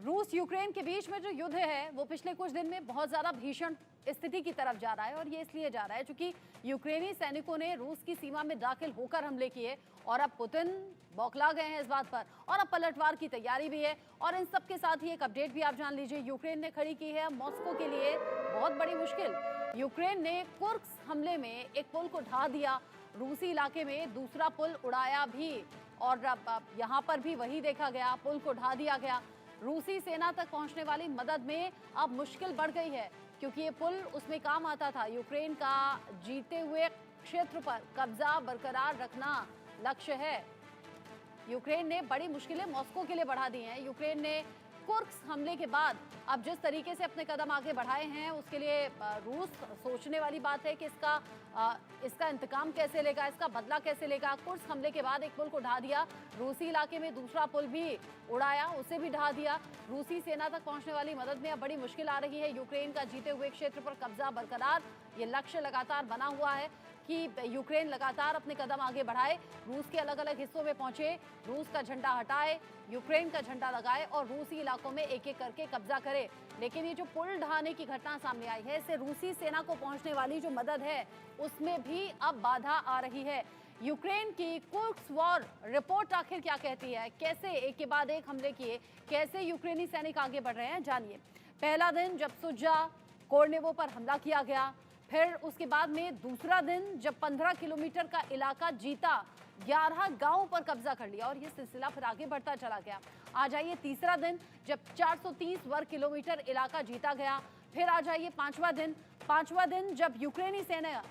रूस यूक्रेन के बीच में जो युद्ध है वो पिछले कुछ दिन में बहुत ज़्यादा भीषण स्थिति की तरफ जा रहा है। और ये इसलिए जा रहा है क्योंकि यूक्रेनी सैनिकों ने रूस की सीमा में दाखिल होकर हमले किए और अब पुतिन बौखला गए हैं इस बात पर, और अब पलटवार की तैयारी भी है। और इन सब के साथ ही एक अपडेट भी आप जान लीजिए, यूक्रेन ने खड़ी की है मॉस्को के लिए बहुत बड़ी मुश्किल। यूक्रेन ने कुर्स्क हमले में एक पुल को ढा दिया, रूसी इलाके में दूसरा पुल उड़ाया भी, और अब यहाँ पर भी वही देखा गया, पुल को ढा दिया गया। रूसी सेना तक पहुंचने वाली मदद में अब मुश्किल बढ़ गई है क्योंकि ये पुल उसमें काम आता था। यूक्रेन का जीते हुए क्षेत्र पर कब्जा बरकरार रखना लक्ष्य है। यूक्रेन ने बड़ी मुश्किलें मॉस्को के लिए बढ़ा दी हैं। यूक्रेन ने कुर्स्क हमले के बाद अब जिस तरीके से अपने कदम आगे बढ़ाए हैं उसके लिए रूस सोचने वाली बात है कि इसका इंतकाम कैसे लेगा, इसका बदला कैसे लेगा। कुर्स्क हमले के बाद एक पुल को ढा दिया, रूसी इलाके में दूसरा पुल भी उड़ाया, उसे भी ढा दिया। रूसी सेना तक पहुंचने वाली मदद में अब बड़ी मुश्किल आ रही है। यूक्रेन का जीते हुए क्षेत्र पर कब्जा बरकरार, ये लक्ष्य लगातार बना हुआ है कि यूक्रेन लगातार अपने कदम आगे बढ़ाए, रूस के अलग अलग हिस्सों में पहुंचे, रूस का झंडा हटाए, यूक्रेन का झंडा लगाए और रूसी इलाकों में एक एक करके कब्जा करे। लेकिन ये जो पुल ढहाने की घटना सामने आई है, इससे रूसी सेना को पहुंचने वाली जो मदद है उसमें भी अब बाधा आ रही है। यूक्रेन की कुर्स्क वॉर रिपोर्ट आखिर क्या कहती है, कैसे एक के बाद एक हमले किए, कैसे यूक्रेनी सैनिक आगे बढ़ रहे हैं, जानिए। पहला दिन जब सुजा कोर्नेवो पर हमला किया गया, फिर उसके बाद में दूसरा दिन जब 15 किलोमीटर का इलाका जीता, 11 गांवों पर कब्जा कर लिया और ये सिलसिला फिर आगे बढ़ता चला गया। आ जाइए तीसरा दिन जब 430 वर्ग किलोमीटर इलाका जीता गया। फिर आ जाइए पांचवा दिन जब यूक्रेनी सेना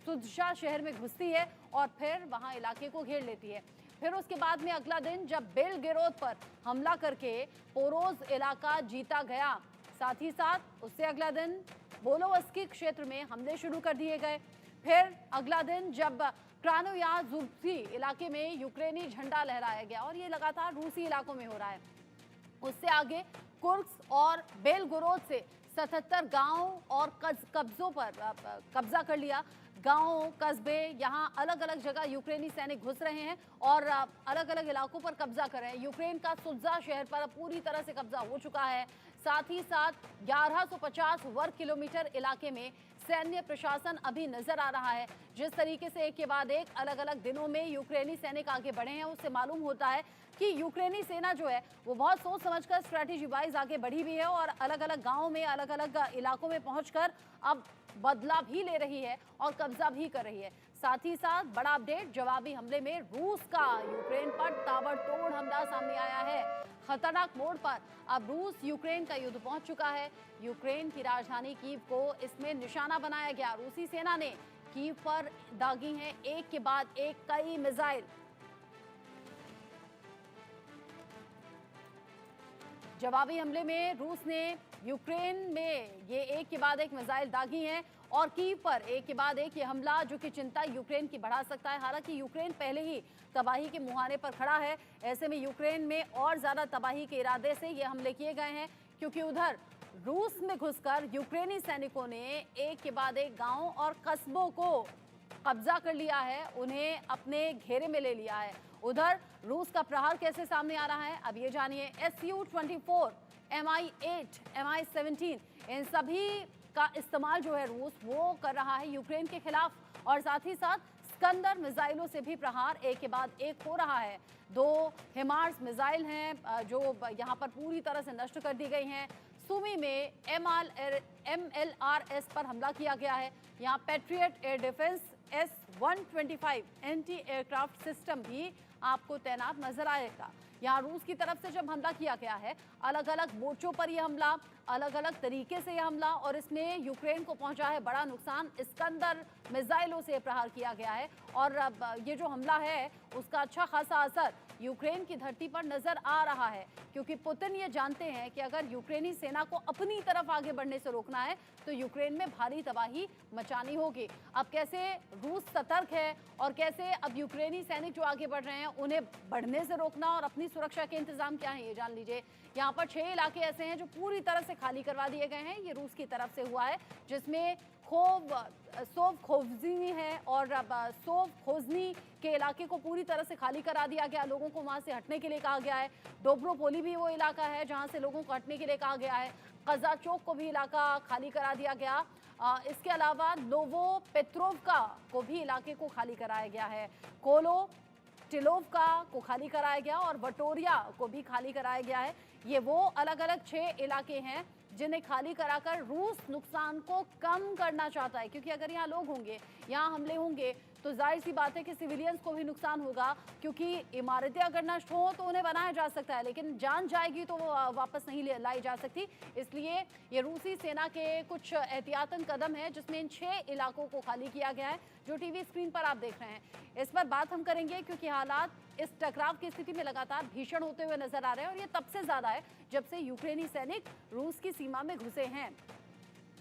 सुजा शहर में घुसती है और फिर वहां इलाके को घेर लेती है। फिर उसके बाद में अगला दिन जब बेलगेरोद पर हमला करके पोरोज इलाका जीता गया। साथ ही साथ उससे अगला दिन बोलोवस्की क्षेत्र में हमले शुरू कर दिए गए। फिर अगला दिन जब क्रानोयाजुर्स्की इलाके में यूक्रेनी झंडा लहराया गया और ये लगातार रूसी इलाकों में हो रहा है। उससे आगे कुर्स्क और बेलगोरोद से 77 गांव और कब्जों पर कब्जा कर लिया। गांव, कस्बे, यहाँ अलग अलग जगह यूक्रेनी सैनिक घुस रहे हैं और अलग अलग इलाकों पर कब्जा कर रहे हैं। यूक्रेन का सुजा शहर पर पूरी तरह से कब्जा हो चुका है। साथ ही साथ 1150 वर्ग किलोमीटर इलाके में सैन्य प्रशासन अभी नजर आ रहा है। जिस तरीके से एक के बाद एक अलग अलग दिनों में यूक्रेनी सैनिक आगे बढ़े हैं, उससे मालूम होता है कि यूक्रेनी सेना जो है वो बहुत सोच समझकर स्ट्रैटेजी वाइज आगे बढ़ी हुई है और अलग अलग गांवों में, अलग अलग इलाकों में पहुंचकर अब बदला भी ले रही है और कब्जा भी कर रही है। साथ ही साथ बड़ा अपडेट, जवाबी हमले में रूस का यूक्रेन पर ताबड़तोड़ हमला सामने आया है। खतरनाक मोड़ पर अब रूस यूक्रेन का युद्ध पहुंच चुका है। यूक्रेन की राजधानी कीव को इसमें निशाना बनाया गया। रूसी सेना ने कीव पर दागी हैं एक के बाद एक कई मिसाइल। जवाबी हमले में रूस ने यूक्रेन में ये एक के बाद एक मिसाइल दागी हैं और कीव पर एक के बाद एक ये हमला जो कि चिंता यूक्रेन की बढ़ा सकता है। हालांकि यूक्रेन पहले ही तबाही के मुहाने पर खड़ा है, ऐसे में यूक्रेन में और ज्यादा तबाही के इरादे से ये हमले किए गए हैं क्योंकि उधर रूस में घुसकर यूक्रेनी सैनिकों ने एक के बाद एक गांव और कस्बों को कब्जा कर लिया है, उन्हें अपने घेरे में ले लिया है। उधर रूस का प्रहार कैसे सामने आ रहा है, अब ये जानिए। Su-24, Mi-8, Mi-17 इन सभी का इस्तेमाल जो है रूस वो कर रहा है यूक्रेन के खिलाफ और साथ ही साथ स्कंदर मिसाइलों से भी प्रहार एक के बाद एक हो रहा है। 2 हिमार्स मिसाइल हैं जो यहाँ पर पूरी तरह से नष्ट कर दी गई हैं। सुमी में MLRS पर हमला किया गया है। यहाँ patriot air defence S-125 anti aircraft system भी आपको तैनात नजर आएगा। यहाँ रूस की तरफ से जब हमला किया गया है, अलग अलग मोर्चों पर यह हमला, अलग अलग तरीके से यह हमला और इसमें यूक्रेन को पहुंचा है बड़ा नुकसान। स्कंदर मिसाइलों से प्रहार किया गया है और अब ये जो हमला है उसका अच्छा खासा असर यूक्रेन की धरती पर नजर आ रहा है क्योंकि पुतिन ये जानते हैं कि अगर यूक्रेनी सेना को अपनी तरफ आगे बढ़ने से रोकना है तो यूक्रेन में भारी तबाही मचानी होगी। अब कैसे रूस सतर्क है और कैसे अब यूक्रेनी सैनिक जो आगे बढ़ रहे हैं उन्हें बढ़ने से रोकना और अपनी सुरक्षा के इंतजाम क्या है ये जान लीजिए। यहाँ पर 6 इलाके ऐसे हैं जो पूरी तरह से खाली करवा दिए गए हैं। ये रूस की तरफ से हुआ है जिसमें सोव खोजनी है और अब सोव खोजनी के इलाके को पूरी तरह से खाली करा दिया गया, लोगों को वहां से हटने के लिए कहा गया है। डोब्रोपोली भी वो इलाका है जहां से लोगों को हटने के लिए कहा गया है। कजा चौक को भी इलाका खाली करा दिया गया। इसके अलावा नोवो पेट्रोवका को भी इलाके को खाली कराया गया है। कोलो टिलोवका को खाली कराया गया और वटोरिया को भी खाली कराया गया है। ये वो अलग अलग 6 इलाके हैं जिन्हें खाली कराकर रूस नुकसान को कम करना चाहता है, क्योंकि अगर यहाँ लोग होंगे, यहाँ हमले होंगे, तो जाहिर सी बात है कि सिविलियंस को भी नुकसान होगा, क्योंकि इमारतें अगर नष्ट हों तो उन्हें बनाया जा सकता है, लेकिन जान जाएगी तो वो वापस नहीं लाई जा सकती। इसलिए ये रूसी सेना के कुछ एहतियातन कदम है जिसमें इन 6 इलाकों को खाली किया गया है, जो टीवी स्क्रीन पर आप देख रहे हैं। इस पर बात हम करेंगे क्योंकि हालात इस टकराव की स्थिति में लगातार भीषण होते हुए नजर आ रहे हैं और ये तब से ज्यादा है जब से यूक्रेनी सैनिक रूस की सीमा में घुसे हैं।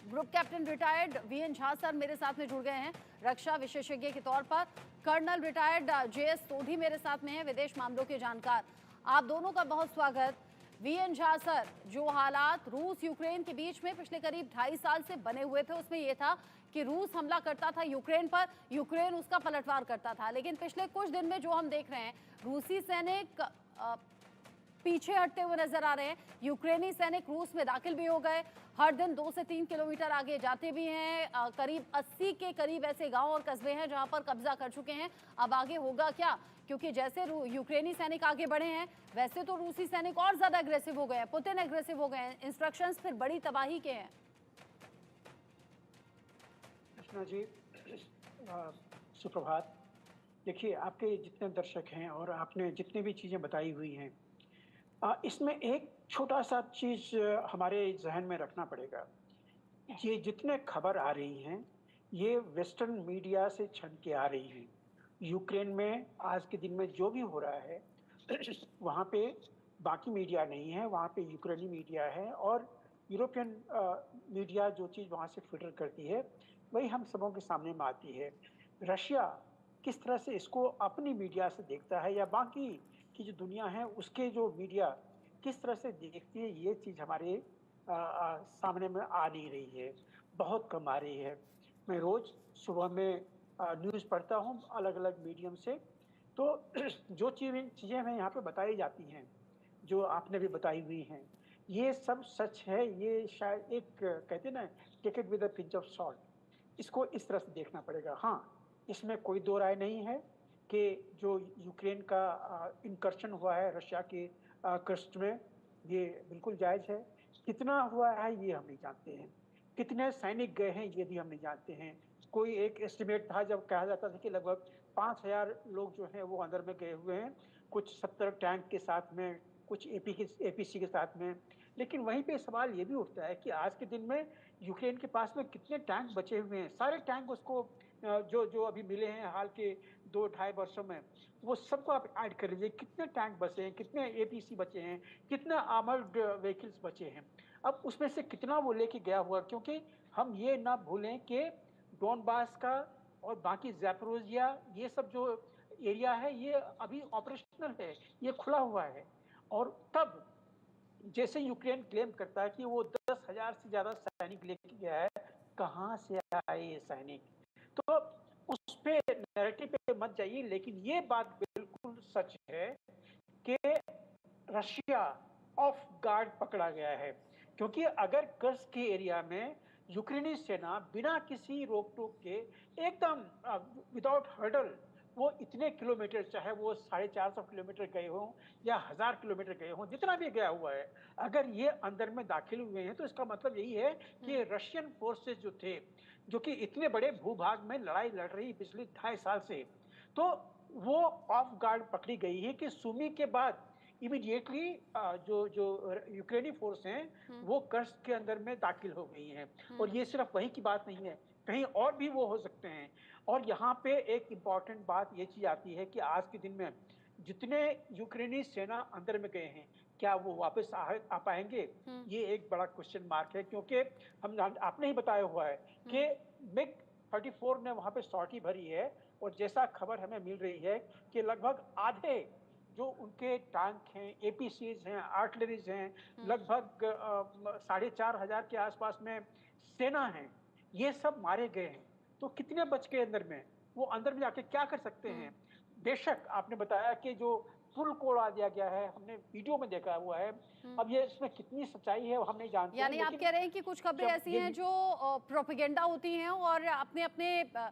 Group captain retired VN Jha sir मेरे साथ में जुड़ गए हैं रक्षा विशेषज्ञ के तौर पर। कर्नल रिटायर्ड जेएस सोधी मेरे साथ में हैं, विदेश मामलों के जानकार। आप दोनों का बहुत स्वागत। वीएन झा सर, जो हालात रूस यूक्रेन के बीच में पिछले करीब 2.5 साल से बने हुए थे, उसमें यह था कि रूस हमला करता था यूक्रेन पर, यूक्रेन उसका पलटवार करता था, लेकिन पिछले कुछ दिन में जो हम देख रहे हैं, रूसी सैनिक पीछे हटते हुए नजर आ रहे हैं। यूक्रेनी सैनिक रूस में दाखिल भी हो गए, हर दिन 2 से 3 किलोमीटर आगे जाते भी हैं। करीब 80 के करीब ऐसे गांव और कस्बे हैं जहां पर कब्जा कर चुके हैं। अब आगे होगा क्या, क्योंकि जैसे यूक्रेनी सैनिक आगे बढ़े हैं वैसे तो रूसी सैनिक और ज्यादा एग्रेसिव हो गए हैं, पुतिन एग्रेसिव हो गए हैं, इंस्ट्रक्शंस फिर बड़ी तबाही के हैं। कृष्णा जी, सुप्रभात। देखिए, आपके जितने दर्शक हैं और आपने जितनी भी चीज़ें बताई हुई हैं, इसमें एक छोटा-सा चीज़ हमारे ज़हन में रखना पड़ेगा। ये जितने खबर आ रही हैं, ये वेस्टर्न मीडिया से छन के आ रही हैं। यूक्रेन में आज के दिन में जो भी हो रहा है, वहाँ पे बाकी मीडिया नहीं है, वहाँ पे यूक्रेनी मीडिया है और यूरोपियन मीडिया जो चीज़ वहाँ से फ़िल्टर करती है, वही हम सबों के सामने में आती है। रशिया किस तरह से इसको अपनी मीडिया से देखता है या बाकी की जो दुनिया है, उसके जो मीडिया किस तरह से देखती है, ये चीज़ हमारे सामने में आ नहीं रही है, बहुत कम आ रही है। मैं रोज़ सुबह में न्यूज़ पढ़ता हूँ अलग-अलग मीडियम से, तो जो चीज़ें हमें यहाँ पे बताई जाती हैं, जो आपने भी बताई हुई हैं, ये सब सच है। ये शायद एक कहते हैं ना, take it with a pinch of salt, इसको इस तरह से देखना पड़ेगा। हाँ, इसमें कोई दो राय नहीं है कि जो यूक्रेन का इनकर्शन हुआ है रशिया के क्रस्ट में, ये बिल्कुल जायज़ है। कितना हुआ है ये हम नहीं जानते हैं, कितने सैनिक गए हैं ये भी हम नहीं जानते हैं। कोई एक एस्टिमेट था जब कहा जाता था कि लगभग 5,000 लोग जो हैं वो अंदर में गए हुए हैं, कुछ 70 टैंक के साथ में, कुछ एपीसी के साथ में। लेकिन वहीं पे सवाल ये भी उठता है कि आज के दिन में यूक्रेन के पास में कितने टैंक बचे हुए हैं। सारे टैंक उसको जो जो अभी मिले हैं हाल के 2 ढाई वर्षों में, वो सबको आप ऐड कर लीजिए, कितने टैंक बचे हैं, कितने एपीसी बचे हैं, कितने आर्मर्ड व्हीकल्स बचे हैं। अब उसमें से कितना वो लेके गया हुआ, क्योंकि हम ये ना भूलें कि डोनबास का और बाकी ज़ैपोरिज़िया, ये सब जो एरिया है, ये अभी ऑपरेशनल है, ये खुला हुआ है। और तब जैसे यूक्रेन क्लेम करता है कि वो 10,000 से ज़्यादा सैनिक लेके गया है, कहाँ से आए ये सैनिक? तो उस पे नैरेटिव पे मत जाइए, लेकिन ये बात बिल्कुल सच है कि रशिया ऑफ गार्ड पकड़ा गया है, क्योंकि अगर कर्स्क के एरिया में यूक्रेनी सेना बिना किसी रोक टोक के एकदम विदाउट हर्डल वो इतने किलोमीटर, चाहे वो 450 किलोमीटर गए हों या 1000 किलोमीटर गए हों, जितना भी गया हुआ है, अगर ये अंदर में दाखिल हुए हैं तो इसका मतलब यही है कि रशियन फोर्सेस जो थे, जो कि इतने बड़े भूभाग में लड़ाई लड़ रही पिछले 2.5 साल से, तो वो ऑफ गार्ड पकड़ी गई है कि सुमी के बाद इमीडिएटली जो जो यूक्रेनी फोर्स हैं वो कर्स्क के अंदर में दाखिल हो गई हैं। और ये सिर्फ वहीं की बात नहीं है, कहीं और भी वो हो सकते हैं। और यहाँ पे एक इम्पॉर्टेंट बात ये चीज़ आती है कि आज के दिन में जितने यूक्रेनी सेना अंदर में गए हैं, क्या वो वापस आ पाएंगे? ये एक बड़ा क्वेश्चन मार्क है, क्योंकि आपने ही बताया हुआ है कि मिग 34 ने वहाँ पे सॉर्टी भरी है, और जैसा खबर हमें मिल रही है कि लगभग आधे जो उनके टैंक हैं, एपीसीज हैं, आर्टिलरीज हैं, लगभग 4,500 के आसपास में सेना है, ये सब मारे गए हैं, तो कितने बच गए अंदर में? वो अंदर में जाके क्या कर सकते हैं? बेशक आपने बताया कि जो पुल को उड़ा दिया गया है, हमने वीडियो में देखा हुआ है। हुँ। अब ये इसमें कितनी सच्चाई है, वो हम नहीं जानते हैं, यानी आप लेकिन कह रहे हैं कि कुछ खबरें जब ऐसी ये हैं जो प्रोपेगेंडा होती हैं और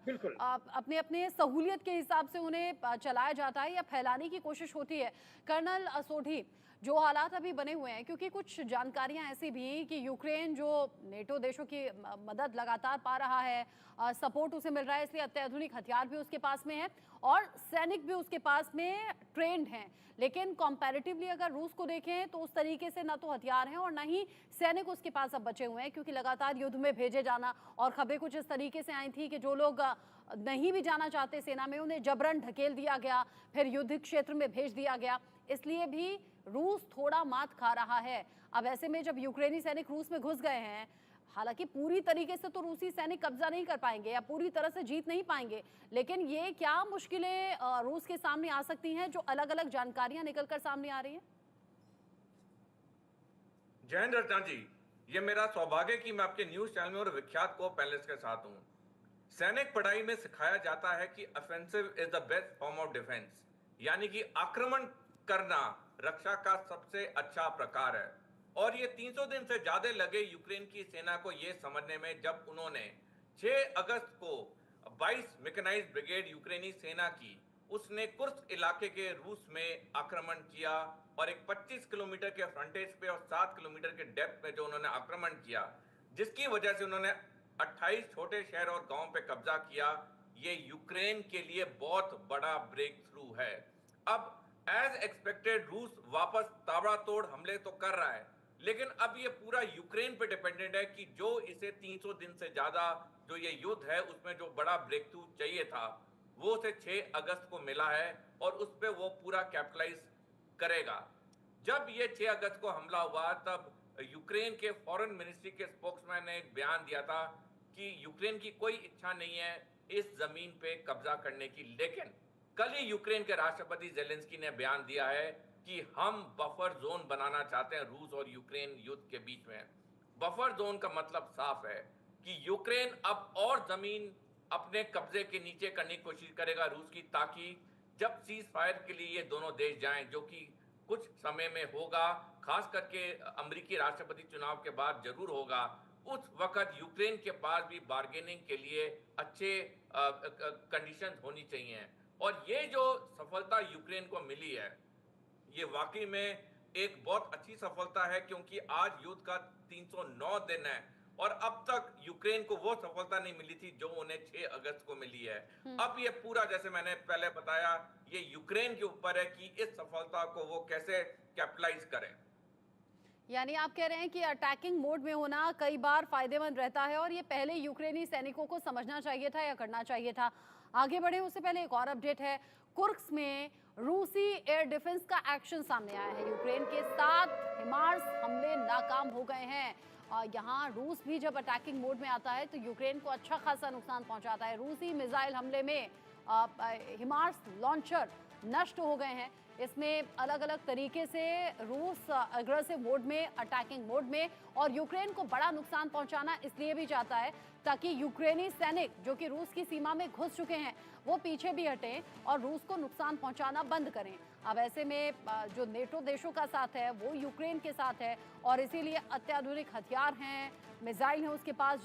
बिल्कुल। अपने सहूलियत के हिसाब से उन्हें चलाया जाता है या फैलाने की कोशिश होती है। कर्नल सोढी, जो हालात अभी बने हुए हैं, क्योंकि कुछ जानकारियां ऐसी भी कि यूक्रेन जो नेटो देशों की मदद लगातार पा रहा है, सपोर्ट उसे मिल रहा है, इसलिए अत्याधुनिक हथियार भी उसके पास में है और सैनिक भी उसके पास में ट्रेंड हैं। लेकिन कंपैरेटिवली अगर रूस को देखें तो उस तरीके से ना तो हथियार हैं और ना ही सैनिक उसके पास अब बचे हुए हैं, क्योंकि लगातार युद्ध में भेजे जाना और खबरें कुछ इस तरीके से आई थी कि जो लोग नहीं भी जाना चाहते सेना में, उन्हें जबरन ढकेल दिया गया, फिर युद्ध क्षेत्र में भेज दिया गया। इसलिए भी रूस थोड़ा मात खा रहा है। अब ऐसे में जब यूक्रेनी सैनिक रूस में घुस गए हैं, हालांकि पूरी तरीके से तो रूसी सैनिक कब्जा नहीं कर पाएंगे या पूरी तरह से जीत नहीं पाएंगे, लेकिन ये क्या मुश्किलें रूस के सामने आ सकती हैं जो अलग अलग जानकारियां निकलकर सामने आ रही हैं? जय हिंद रचना जी। ये मेरा सौभाग्य कि मैं आपके न्यूज चैनल में और विख्यात को पैनलिस्ट के साथ हूँ। सैनिक पढ़ाई में सिखाया जाता है कि offensive is the best form of defence, यानी कि आक्रमण करना रक्षा का सबसे अच्छा प्रकार है। और ये 300 दिन से ज्यादा लगे यूक्रेन की सेना को ये समझने में, जब उन्होंने 6 अगस्त को 22 मैकेनाइज्ड ब्रिगेड यूक्रेनी सेना की, उसने कुर्स्क इलाके के रूस में आक्रमण किया और एक 25 किलोमीटर के फ्रंटेज पे और 7 किलोमीटर के डेप्थ में जो उन्होंने आक्रमण किया, जिसकी वजह से उन्होंने 28 छोटे शहर और गांव पे कब्जा किया। ये यूक्रेन के लिए बहुत बड़ा ब्रेक थ्रू है। अब एज एक्सपेक्टेड रूस वापस ताबड़तोड़ हमले तो कर रहा है, लेकिन अब ये पूरा यूक्रेन पे डिपेंडेंट है कि जो इसे 300 दिन से ज्यादा जो ये युद्ध है उसमें जो बड़ा ब्रेक थ्रू चाहिए था, वो उसे 6 अगस्त को मिला है और उस पर वो पूरा कैपिटलाइज करेगा। जब ये 6 अगस्त को हमला हुआ, तब यूक्रेन के फॉरेन मिनिस्ट्री के स्पोक्समैन ने एक बयान दिया था कि यूक्रेन की कोई इच्छा नहीं है इस जमीन पे कब्जा करने की, लेकिन कल ही यूक्रेन के राष्ट्रपति जेलेंस्की ने बयान दिया है कि हम बफर जोन बनाना चाहते हैं रूस और यूक्रेन युद्ध के बीच में। बफर जोन का मतलब साफ है कि यूक्रेन अब और जमीन अपने कब्जे के नीचे करने की कोशिश करेगा रूस की, ताकि जब सीज फायर के लिए ये दोनों देश जाएं, जो कि कुछ समय में होगा, खास करके अमेरिकी राष्ट्रपति चुनाव के बाद जरूर होगा, उस वक्त यूक्रेन के पास भी बार्गेनिंग के लिए अच्छे कंडीशंस होनी चाहिए। और ये जो सफलता यूक्रेन को मिली है, ये वाकई में एक बहुत अच्छी सफलता है, क्योंकि आज युद्ध का 309 दिन है और अब तक यूक्रेन को वो सफलता नहीं मिली थी जो उन्हें 6 अगस्त को मिली है। अब ये पूरा, जैसे मैंने पहले बताया, ये यूक्रेन के ऊपर है कि इस सफलता को वो कैसे कैपिटलाइज करें। यानी आप कह रहे हैं कि अटैकिंग मोड में होना कई बार फायदेमंद रहता है और ये पहले यूक्रेनी सैनिकों को समझना चाहिए था या करना चाहिए था। आगे बढ़े उससे पहले एक और अपडेट है। कुर्स्क में रूसी एयर डिफेंस का एक्शन सामने आया है। यूक्रेन के 7 हिमार्स हमले नाकाम हो गए हैं। यहाँ रूस भी जब अटैकिंग मोड में आता है तो यूक्रेन को अच्छा खासा नुकसान पहुंचाता है। रूसी मिसाइल हमले में हिमार्स लॉन्चर नष्ट हो गए हैं। इसमें अलग अलग तरीके से रूस अग्रेसिव मोड में, अटैकिंग मोड में, और यूक्रेन को बड़ा नुकसान पहुंचाना इसलिए भी चाहता है ताकि यूक्रेनी सैनिक जो कि रूस की सीमा में घुस चुके हैं वो पीछे भी हटें और रूस को नुकसान पहुंचाना बंद करें। अब ऐसे में जो नेटो देशों का साथ है वो यूक्रेन के साथ है और इसीलिए अत्याधुनिक हथियार हैं, मिसाइल हैं उसके पास,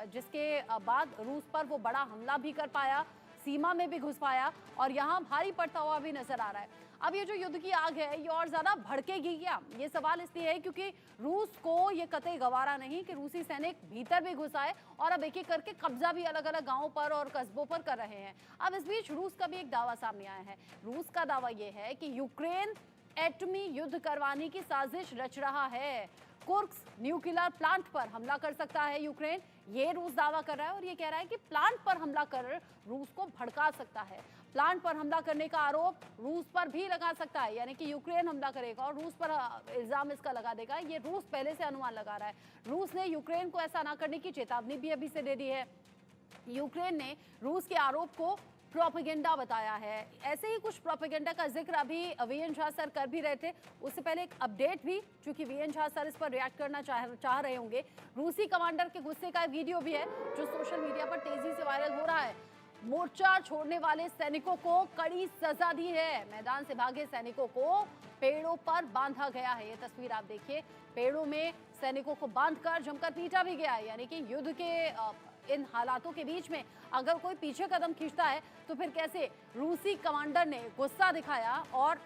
जिसके बाद रूस पर वो बड़ा हमला भी कर पाया, सीमा में भी घुस पाया और यहाँ भारी पड़ता हुआ भी नजर आ रहा है। अब ये जो युद्ध की आग है ये और ज्यादा भड़केगी क्या? ये सवाल इसलिए है क्योंकि रूस को ये कतई गवारा नहीं कि रूसी सैनिक भीतर भी घुस आए और अब एक एक करके कब्जा भी अलग अलग गांवों पर और कस्बों पर कर रहे हैं। अब इस बीच रूस का भी एक दावा सामने आया है। रूस का दावा ये है कि यूक्रेन एटमी युद्ध करवाने की साजिश रच रहा है। कुर्स्क न्यूक्लियर प्लांट पर हमला कर सकता है यूक्रेन, ये रूस दावा कर रहा है और ये कह रहा है कि प्लांट पर हमला कर रूस को भड़का सकता है। प्लांट पर हमला करने का आरोप रूस पर भी लगा सकता है, यानी कि यूक्रेन हमला करेगा और रूस पर इल्जाम इसका लगा देगा। ये रूस पहले से अनुमान लगा रहा है। रूस ने यूक्रेन को ऐसा ना करने की चेतावनी भी अभी से दे दी है। यूक्रेन ने रूस के आरोप को प्रोपेगेंडा बताया है। ऐसे ही कुछ प्रोपेगेंडा का जिक्र अभी वीएन झा सर कर भी रहे थे। उससे पहले एक अपडेट भी, क्योंकि वीएन झा सर इस पर रिएक्ट करना चाह रहे होंगे। रूसी कमांडर के गुस्से का वीडियो भी है जो सोशल मीडिया पर तेजी से वायरल हो रहा है। मोर्चा छोड़ने वाले सैनिकों को कड़ी सजा दी है। मैदान से भागे सैनिकों को पेड़ों पर बांधा गया है। ये तस्वीर आप देखिए, पेड़ों में सैनिकों को बांधकर जमकर पीटा भी गया है। यानी कि युद्ध के इन हालातों के बीच में अगर कोई पीछे कदम खींचता है तो फिर कैसे रूसी कमांडर ने गुस्सा दिखाया और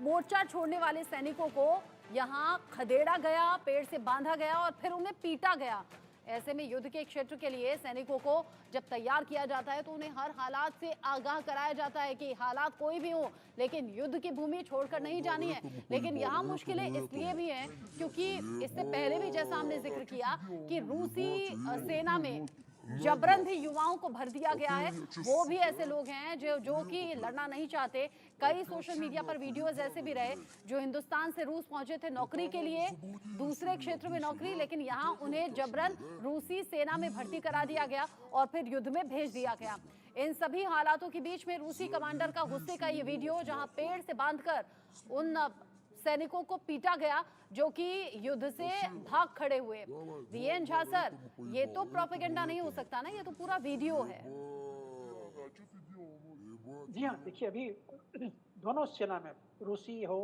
मोर्चा छोड़ने वाले सैनिकों को यहां खदेड़ा गया, पेड़ से बांधा गया और फिर उन्हें पीटा गया। ऐसे में युद्ध के क्षेत्र के लिए सैनिकों को जब तैयार किया जाता है तो उन्हें हर हालात से आगाह कराया जाता है कि हालात कोई भी हो, लेकिन युद्ध की भूमि छोड़कर नहीं जानी है। लेकिन यहाँ मुश्किलें इसलिए भी हैं क्योंकि इससे पहले भी जैसा हमने जिक्र किया कि रूसी सेना में जबरन भी युवाओं को भर दिया गया है। वो भी ऐसे लोग हैं जो कि लड़ना नहीं चाहते। कई सोशल मीडिया पर वीडियोस ऐसे भी रहे जो हिंदुस्तान से रूस पहुंचे थे नौकरी के लिए, दूसरे क्षेत्र में नौकरी, लेकिन यहाँ उन्हें जबरन रूसी सेना में भर्ती करा दिया गया और फिर युद्ध में भेज दिया गया। इन सभी हालातों के बीच में रूसी कमांडर का गुस्से का ये वीडियो, जहां पेड़ से बांधकर उन सैनिकों को पीटा गया जो कि युद्ध से भाग खड़े हुए। वीएन झा सर, ये तो प्रोपेगेंडा नहीं हो सकता ना, ये तो पूरा वीडियो है। जी हाँ, देखिए अभी दोनों सेना में, रूसी हो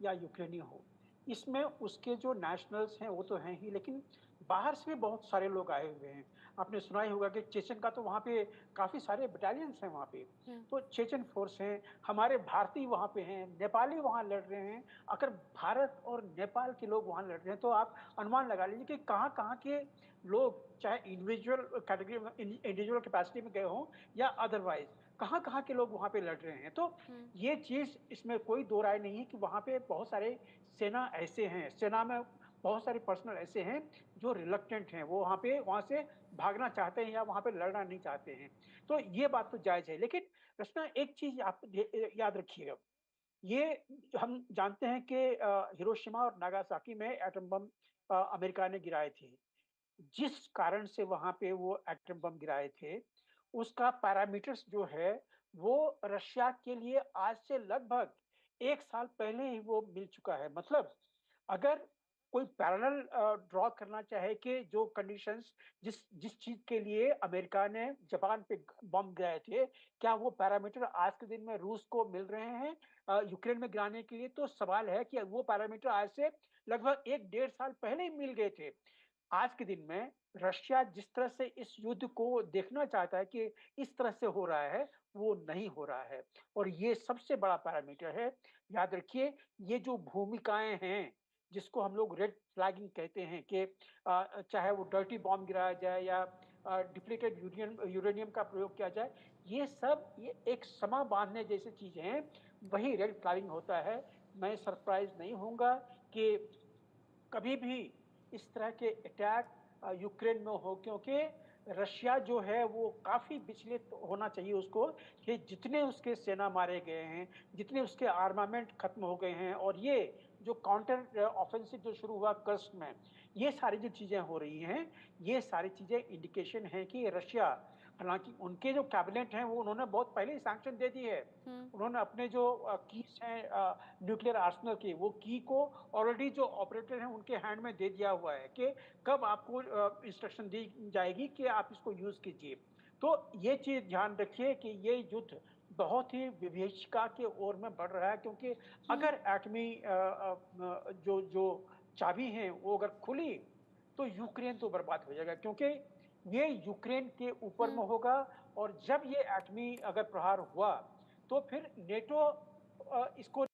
या यूक्रेनी हो, इसमें उसके जो नेशनल्स हैं वो तो हैं ही, लेकिन बाहर से भी बहुत सारे लोग आए हुए हैं। आपने सुना ही होगा कि चेचन का तो वहाँ पे काफ़ी सारे बटालियंस हैं वहाँ पे। तो चेचन फोर्स हैं, हमारे भारतीय वहाँ पे हैं, नेपाली वहाँ लड़ रहे हैं। अगर भारत और नेपाल के लोग वहाँ लड़ रहे हैं तो आप अनुमान लगा लीजिए कि कहाँ-कहाँ के लोग, चाहे इंडिविजुअल कैपेसिटी में गए हों या अदरवाइज़, कहाँ-कहाँ के लोग वहाँ पे लड़ रहे हैं। तो ये चीज़, इसमें कोई दो राय नहीं है कि वहाँ पे बहुत सारे सेना ऐसे हैं, सेना में बहुत सारे पर्सनल ऐसे हैं जो रिलक्टेंट हैं, वो वहाँ से भागना चाहते हैं या वहाँ पे लड़ना नहीं चाहते हैं। तो ये बात तो जायज़ है। लेकिन रचना, एक चीज़ आप याद रखिएगा, ये हम जानते हैं कि हिरोशिमा और नागासाकी में एटम बम अमेरिका ने गिराए थे। जिस कारण से वहाँ पे वो एटम बम गिराए थे, उसका पैरामीटर्स जो है, वो रशिया के लिए आज से लगभग 1 साल पहले ही वो मिल चुका है। मतलब अगर कोई पैरेलल ड्रॉ करना चाहे कि जो कंडीशंस, जिस जिस चीज़ के लिए अमेरिका ने जापान पे बम गिराए थे, क्या वो पैरामीटर आज के दिन में रूस को मिल रहे हैं यूक्रेन में गिराने के लिए? तो सवाल है कि वो पैरामीटर आज से लगभग 1 डेढ़ साल पहले ही मिल गए थे। आज के दिन में रशिया जिस तरह से इस युद्ध को देखना चाहता है कि इस तरह से हो रहा है, वो नहीं हो रहा है और ये सबसे बड़ा पैरामीटर है। याद रखिए, ये जो भूमिकाएँ हैं, जिसको हम लोग रेड फ्लैगिंग कहते हैं कि चाहे वो डर्टी बॉम्ब गिराया जाए या डिप्लीटेड यूरेनियम का प्रयोग किया जाए, ये एक समा बाँधने जैसी चीज़ें हैं, वही रेड फ्लैगिंग होता है। मैं सरप्राइज़ नहीं होऊँगा कि कभी भी इस तरह के अटैक यूक्रेन में हो, क्योंकि रशिया जो है वो काफ़ी विचलित होना चाहिए उसको कि जितने उसके सेना मारे गए हैं, जितने उसके आर्मामेंट खत्म हो गए हैं और ये जो काउंटर ऑफेंसिव जो शुरू हुआ कर्स्क में, ये सारी जो चीज़ें हो रही हैं, ये सारी चीज़ें इंडिकेशन हैं कि रशिया, हालाँकि उनके जो कैबिनेट हैं वो उन्होंने बहुत पहले ही सैंक्शन दे दी है। उन्होंने अपने जो कीज़ हैं न्यूक्लियर आर्सेनल की, वो की को ऑलरेडी जो ऑपरेटर हैं उनके हैंड में दे दिया हुआ है कि कब आपको इंस्ट्रक्शन दी जाएगी कि आप इसको यूज़ कीजिए। तो ये चीज़ ध्यान रखिए कि ये युद्ध बहुत ही विभीषिका की ओर में बढ़ रहा है, क्योंकि अगर एटमी जो जो चाबी है वो अगर खुली तो यूक्रेन तो बर्बाद हो जाएगा, क्योंकि ये यूक्रेन के ऊपर में होगा और जब ये एटमी अगर प्रहार हुआ तो फिर नेटो इसको